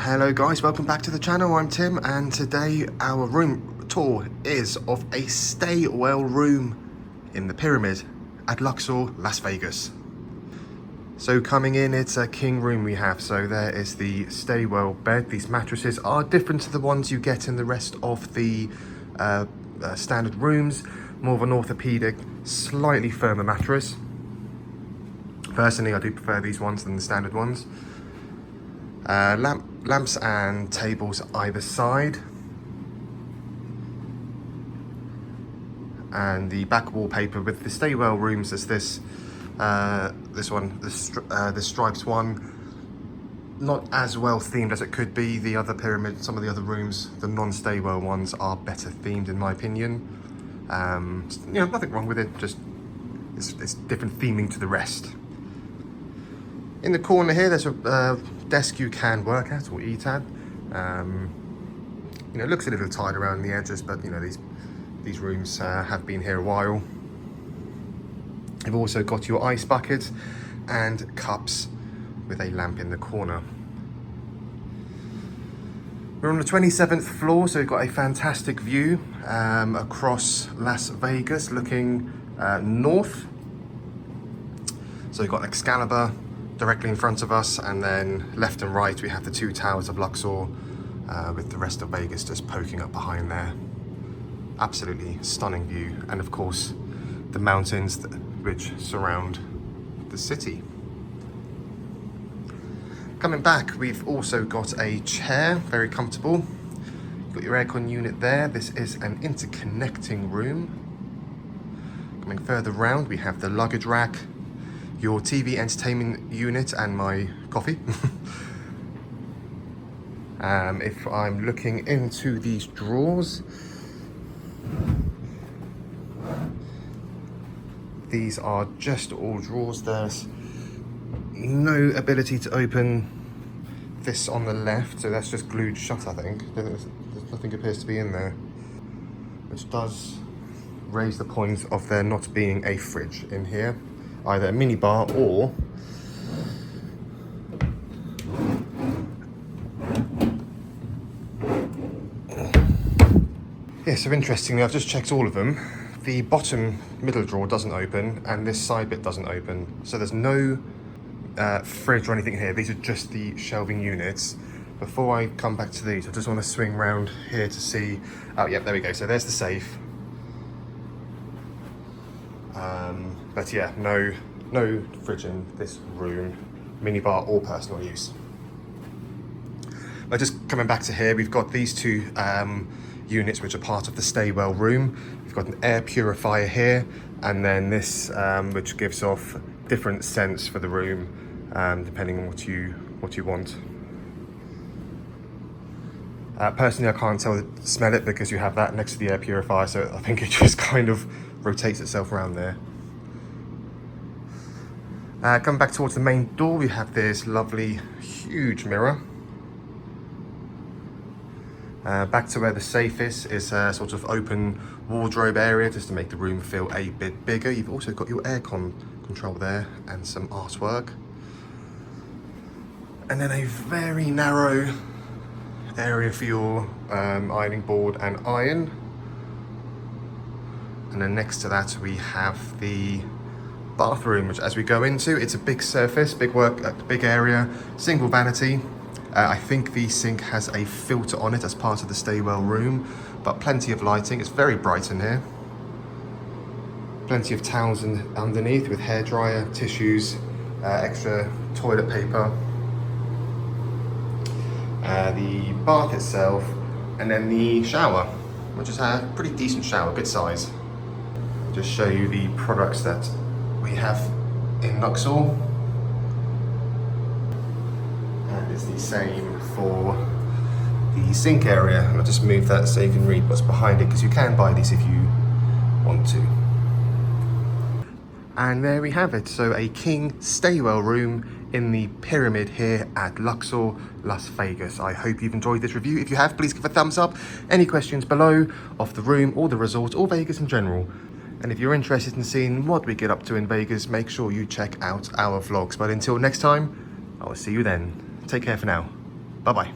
Hello guys, welcome back to the channel. I'm Tim, and today our room tour is of a stay well room in the Pyramid at Luxor, Las Vegas. So coming in, it's a king room we have. So there is the stay well bed. These mattresses are different to the ones you get in the rest of the standard rooms. More of an orthopedic, slightly firmer mattress. Personally, I do prefer these ones than the standard ones. Lamps and tables either side, and the back wallpaper with the stay well rooms is this striped one. Not as well themed as it could be. The other pyramid, some of the other rooms, the non-stay well ones, are better themed in my opinion. You know, nothing wrong with it, just it's different theming to the rest. In the corner here, there's a desk you can work at or eat at. You know, it looks a little tight around the edges, but you know, these rooms have been here a while. You've also got your ice bucket and cups with a lamp in the corner. We're on the 27th floor, so we've got a fantastic view across Las Vegas, looking north. So we've got Excalibur directly in front of us, and then left and right we have the two towers of Luxor with the rest of Vegas just poking up behind there. Absolutely stunning view, and of course the mountains which surround the city. Coming back, we've also got a chair, very comfortable. You've got your aircon unit there. This is an interconnecting room. Coming further round, we have the luggage rack, your TV entertainment unit, and my coffee. If I'm looking into these drawers, these are just all drawers. There's no ability to open this on the left, so that's just glued shut, I think. There's nothing appears to be in there, which does raise the point of there not being a fridge in here. Either a mini bar or so interestingly, I've just checked all of them. The bottom middle drawer doesn't open, and this side bit doesn't open. So there's no fridge or anything here. These are just the shelving units. Before I come back to these, I just want to swing round here to see. Oh, yeah, there we go. So there's the safe. But yeah, no fridge in this room, minibar or personal use. But just coming back to here, we've got these two units which are part of the stay well room. We've got an air purifier here, and then this which gives off different scents for the room depending on what you want. Personally, I can't smell it because you have that next to the air purifier, so I think it just kind of rotates itself around there. Coming back towards the main door, we have this lovely huge mirror. Back to where the safe is a sort of open wardrobe area, just to make the room feel a bit bigger. You've also got your aircon control there and some artwork. And then a very narrow area for your ironing board and iron. And then next to that we have the bathroom, which as we go into, it's a big surface, big area, single vanity. I think the sink has a filter on it as part of the stay well room, but plenty of lighting. It's very bright in here. Plenty of towels underneath with hairdryer, tissues, extra toilet paper. The bath itself, and then the shower, which is a pretty decent shower, good size. Just show you the products that we have in Luxor. And it's the same for the sink area. And I'll just move that so you can read what's behind it, because you can buy these if you want to. And there we have it. So a king stay well room in the Pyramid here at Luxor, Las Vegas. I hope you've enjoyed this review. If you have, please give a thumbs up. Any questions below of the room or the resort or Vegas in general. And if you're interested in seeing what we get up to in Vegas, make sure you check out our vlogs. But until next time, I will see you then. Take care for now. Bye-bye.